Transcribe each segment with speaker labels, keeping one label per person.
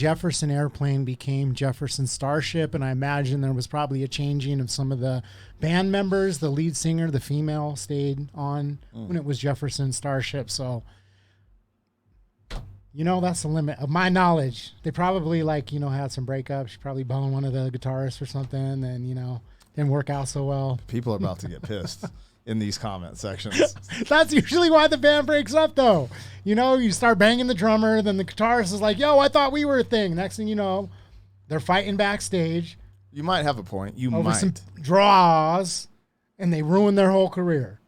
Speaker 1: Jefferson Airplane became Jefferson Starship, and I imagine there was probably a changing of some of the band members. The lead singer, the female, stayed on when it was Jefferson Starship. So, that's the limit of my knowledge. They probably had some breakups. She probably boned one of the guitarists or something, and didn't work out so well.
Speaker 2: People are about to get pissed in these comment sections.
Speaker 1: That's usually why the band breaks up, though. You start banging the drummer, then the guitarist is like, yo, I thought we were a thing. Next thing you know, they're fighting backstage.
Speaker 2: You might have a point. You
Speaker 1: over
Speaker 2: might.
Speaker 1: Some draws, and they ruin their whole career.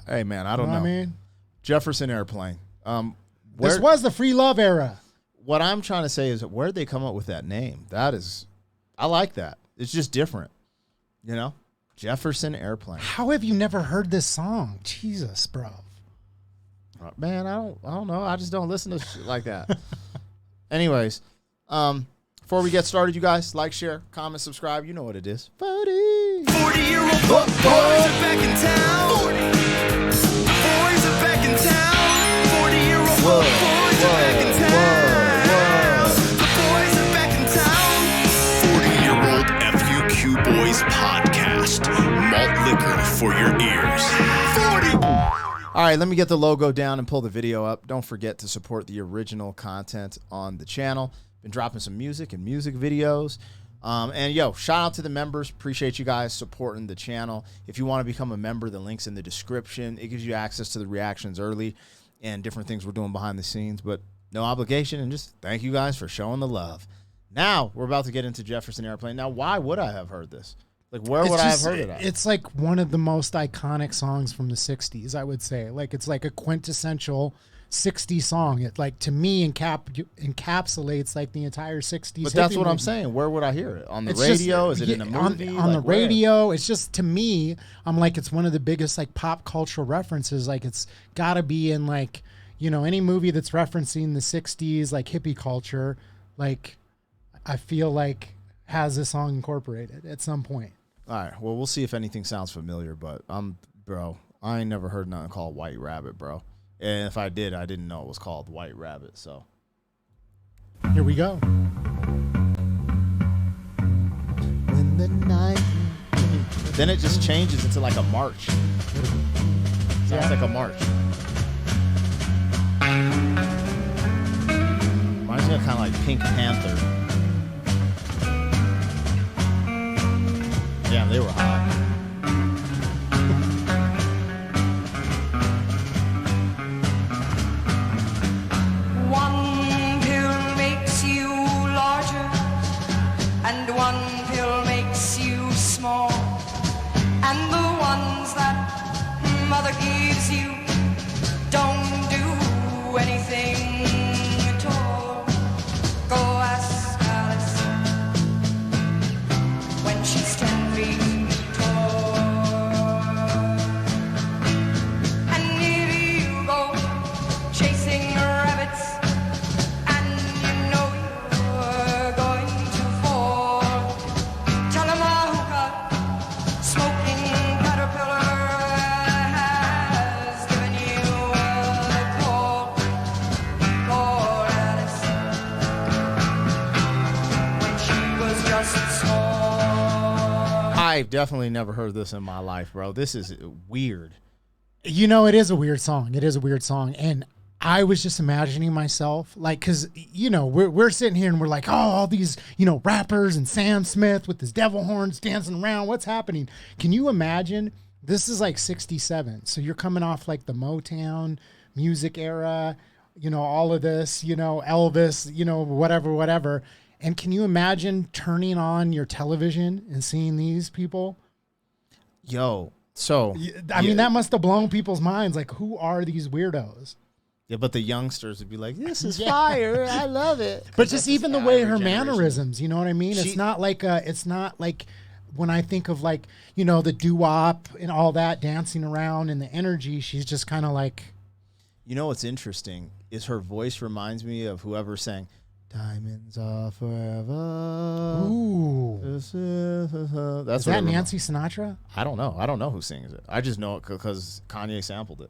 Speaker 2: Hey, man, I don't know.
Speaker 1: What I mean?
Speaker 2: Jefferson Airplane.
Speaker 1: This was the free love era.
Speaker 2: What I'm trying to say is, where'd they come up with that name? I like that. It's just different, Jefferson Airplane.
Speaker 1: How have you never heard this song? Jesus, bro.
Speaker 2: Man, I don't know. I just don't listen to shit like that. Anyways, before we get started, you guys, like, share, comment, subscribe. You know what it is.
Speaker 3: 40-year-old boys are back in town. 40. The boys are back in town. 40-year-old boys are back in town. The boys are back in town. 40-year-old FUQ Boys Podcast. Malt liquor for your ears. 40.
Speaker 2: All right, let me get the logo down and pull the video up. Don't forget to support the original content on the channel. Been dropping some music and music videos. And shout out to the members. Appreciate you guys supporting the channel. If you want to become a member, the link's in the description. It gives you access to the reactions early and different things we're doing behind the scenes, but no obligation, and just thank you guys for showing the love. Now, we're about to get into Jefferson Airplane. Now, why would I have heard this? Where would I have heard it at?
Speaker 1: It's like one of the most iconic songs from the 60s, I would say. It's like a quintessential 60s song. It, to me, encapsulates, the entire 60s.
Speaker 2: But that's what I'm saying. Where would I hear it? On the radio? Is it in a movie?
Speaker 1: On the radio. It's just, to me, I'm it's one of the biggest, pop cultural references. It's got to be in, any movie that's referencing the 60s, hippie culture, I feel has this song incorporated at some point.
Speaker 2: All right. Well, we'll see if anything sounds familiar, but I ain't never heard nothing called White Rabbit, bro. And if I did, I didn't know it was called White Rabbit, so.
Speaker 1: Here we go.
Speaker 2: When the night. Then it just changes into a march. Sounds like a march. Reminds me of kind of like Pink Panther. Damn, they were hot.
Speaker 4: One pill makes you larger, and one pill makes you small, and the ones that mother gives you don't do anything at all. Go ask Alice when she's 10 feet tall. And if you go chasing rabbits, and you know you're going to fall, tell 'em a hookah smoking caterpillar has given you a call. Call Alice when she was just small.
Speaker 2: I've definitely never heard this in my life, bro. This is weird.
Speaker 1: It is a weird song. It is a weird song. And I was just imagining myself, because, we're sitting here and we're like, oh, all these, rappers and Sam Smith with his devil horns dancing around. What's happening? Can you imagine? This is 67. So you're coming off the Motown music era, all of this, Elvis, whatever. And can you imagine turning on your television and seeing these people?
Speaker 2: Yo, so.
Speaker 1: I mean, that must have blown people's minds. Who are these weirdos?
Speaker 2: Yeah, but the youngsters would be like, this is fire. I love it.
Speaker 1: But just even the way her mannerisms, you know what I mean? It's not like when I think of the doo-wop and all that dancing around and the energy, she's just kind of
Speaker 2: You know what's interesting is her voice reminds me of whoever sang Diamonds Are Forever.
Speaker 1: Ooh.
Speaker 2: That's
Speaker 1: Is that Nancy Sinatra?
Speaker 2: I don't know. I don't know who sings it. I just know it because Kanye sampled it.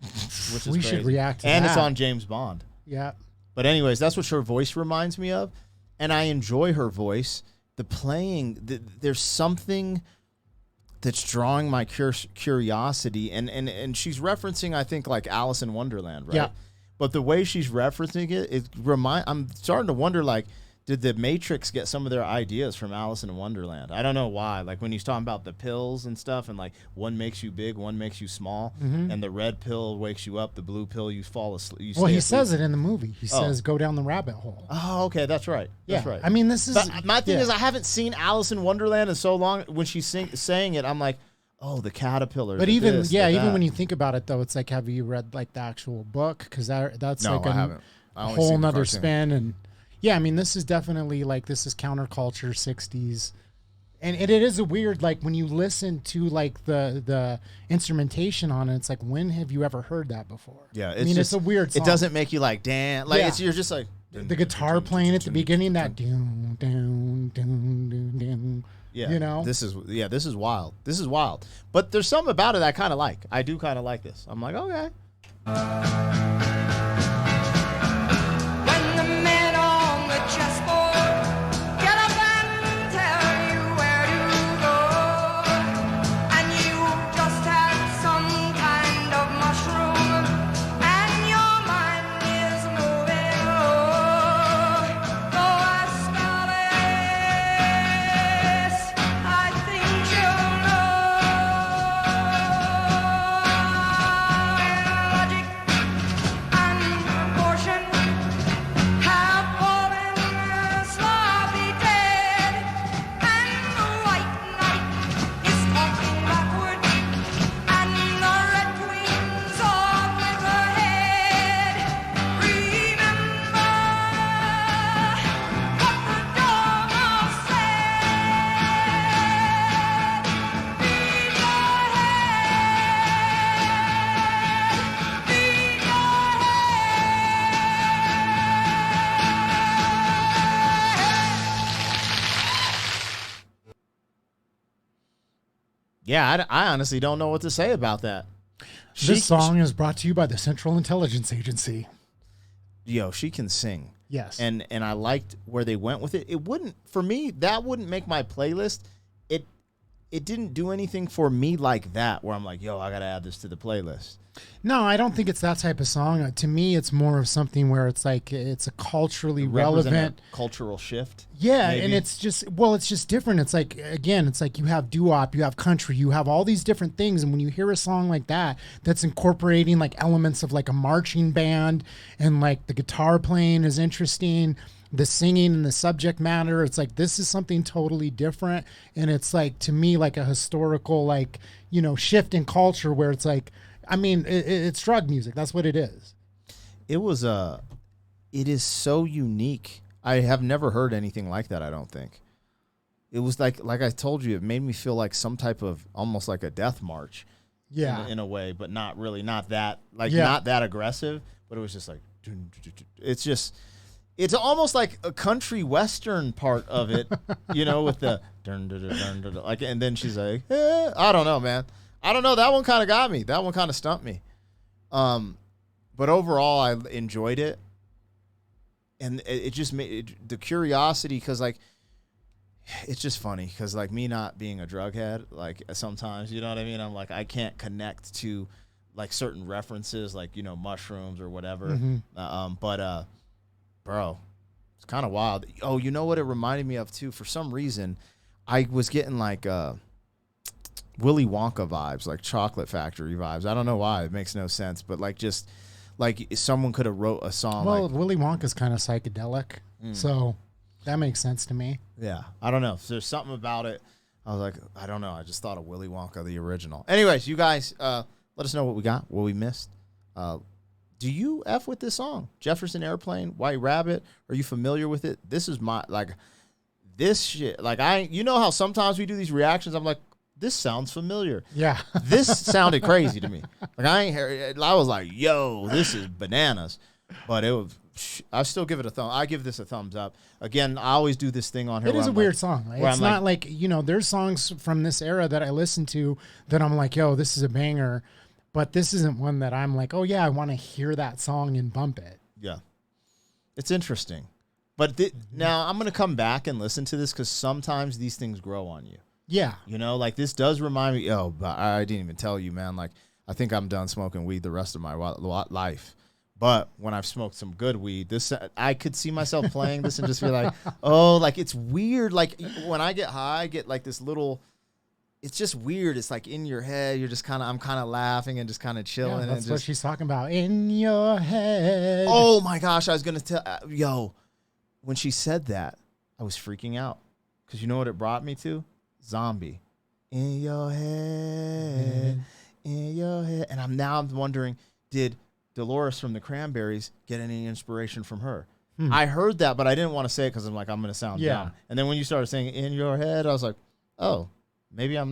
Speaker 2: Which is
Speaker 1: we
Speaker 2: crazy.
Speaker 1: should react to
Speaker 2: and
Speaker 1: that.
Speaker 2: It's on James Bond.
Speaker 1: Yeah.
Speaker 2: But anyways, that's what her voice reminds me of, and I enjoy her voice. The playing, there's something that's drawing my curiosity, and she's referencing, I think, like Alice in Wonderland, right?
Speaker 1: Yeah.
Speaker 2: But the way she's referencing it, I'm starting to wonder, like, did the Matrix get some of their ideas from Alice in Wonderland? I don't know why. Like when he's talking about the pills and stuff, and like one makes you big, one makes you small, and the red pill wakes you up, the blue pill you fall asleep.
Speaker 1: Well, he says it in the movie. He says, "Go down the rabbit hole."
Speaker 2: Oh, okay, that's right. That's right.
Speaker 1: I mean, this is.
Speaker 2: But my thing is, I haven't seen Alice in Wonderland in so long. When she's saying it, I'm like, oh, the caterpillar.
Speaker 1: But even even when you think about it, though, it's like, have you read like the actual book? Because that's
Speaker 2: No,
Speaker 1: like
Speaker 2: I haven't. I
Speaker 1: a
Speaker 2: only
Speaker 1: whole
Speaker 2: seen the
Speaker 1: nother
Speaker 2: cartoon.
Speaker 1: spin. And yeah, I mean, this is definitely like, this is counterculture 60s. And it is a weird, like when you listen to like the instrumentation on it, it's like, when have you ever heard that before?
Speaker 2: Yeah,
Speaker 1: I mean, it's a weird song.
Speaker 2: It doesn't make you like dance. Like
Speaker 1: Yeah.
Speaker 2: you're just like
Speaker 1: The guitar playing at the beginning, that doom, doom, doom, doom, doom.
Speaker 2: Yeah,
Speaker 1: You know?
Speaker 2: this is wild. This is wild. But there's something about it I kind of like. I do kind of like this. I'm like, okay.
Speaker 3: When the men on the chessboard get up and tell you where to go, and you just had some kind of mushroom, and your mind is moving go ask Alice, I think you'll know. Logic and proportion have fallen sloppy dead, and the white knight is talking backward, and the red queen's off with her head. Remember what the dormouse said. Beat your head, beat your
Speaker 2: Yeah, I honestly don't know what to say about that.
Speaker 1: This song is brought to you by the Central Intelligence Agency.
Speaker 2: She can sing.
Speaker 1: Yes.
Speaker 2: And I liked where they went with it. It wouldn't, for me, that wouldn't make my playlist. It didn't do anything for me like that, where I'm like, yo, I got to add this to the playlist.
Speaker 1: No, I don't think it's that type of song. To me, it's more of something where it's like, it's a culturally
Speaker 2: Represent
Speaker 1: relevant.
Speaker 2: a cultural shift.
Speaker 1: Yeah,
Speaker 2: maybe.
Speaker 1: and it's just different. It's like, again, it's like you have doo-wop, you have country, you have all these different things, and when you hear a song like that that's incorporating like elements of like a marching band, and like the guitar playing is interesting, the singing and the subject matter, it's like, this is something totally different, and it's like, to me, like a historical, like, shift in culture where it's like, I mean, it's drug music. That's what it is.
Speaker 2: It is so unique. I have never heard anything like that, I don't think. It was like I told you, it made me feel like some type of, almost like a death march.
Speaker 1: Yeah.
Speaker 2: In a way, but not really, not that aggressive, but it was just like, it's almost like a country western part of it, with the like, and then she's like, I don't know, man. I don't know. That one kind of got me. That one kind of stumped me. But overall, I enjoyed it. And it just made the curiosity, because like, it's just funny, because like me not being a drug head, like sometimes, you know what I mean? I'm like, I can't connect to like certain references, like, mushrooms or whatever. But bro, it's kind of wild. Oh, you know what it reminded me of too? For some reason, I was getting like Willy Wonka vibes, like Chocolate Factory vibes. I don't know why. It makes no sense, but like, just like someone could have wrote a song.
Speaker 1: Well,
Speaker 2: like,
Speaker 1: Willy Wonka's kind of psychedelic, so that makes sense to me.
Speaker 2: yeah, I don't know. If there's something about it, I was like, I don't know. I just thought of Willy Wonka, the original. Anyways, you guys, let us know what we got, what we missed. Do you F with this song? Jefferson Airplane, White Rabbit? Are you familiar with it? This is my, like, this shit. Like, you know how sometimes we do these reactions? I'm like, this sounds familiar.
Speaker 1: Yeah.
Speaker 2: This sounded crazy to me. Like, I was like, yo, this is bananas. But I still give it a thumb. I give this a thumbs up. Again, I always do this thing on here.
Speaker 1: It is a weird song.
Speaker 2: where
Speaker 1: It's
Speaker 2: I'm
Speaker 1: not like, there's songs from this era that I listen to that I'm like, yo, this is a banger. But this isn't one that I'm like, oh, yeah, I want to hear that song and bump it.
Speaker 2: Yeah. It's interesting. But now I'm going to come back and listen to this because sometimes these things grow on you.
Speaker 1: Yeah.
Speaker 2: You know, like this does remind me, but I didn't even tell you, man. Like, I think I'm done smoking weed the rest of my life. But when I've smoked some good weed, this I could see myself playing this and just be like, oh, like it's weird. Like when I get high, I get like this little, it's just weird. It's like in your head. You're just I'm kind of laughing and just kind of chilling.
Speaker 1: That's
Speaker 2: and
Speaker 1: what she's talking about. In your head.
Speaker 2: Oh my gosh. I was going to tell, when she said that, I was freaking out. Because you know what it brought me to? Zombie. In your head. In your head. And I'm wondering, did Dolores from the Cranberries get any inspiration from her? I heard that, but I didn't want to say it because I'm like, I'm going to sound dumb. And then when you started saying in your head, I was like, oh, maybe I'm not.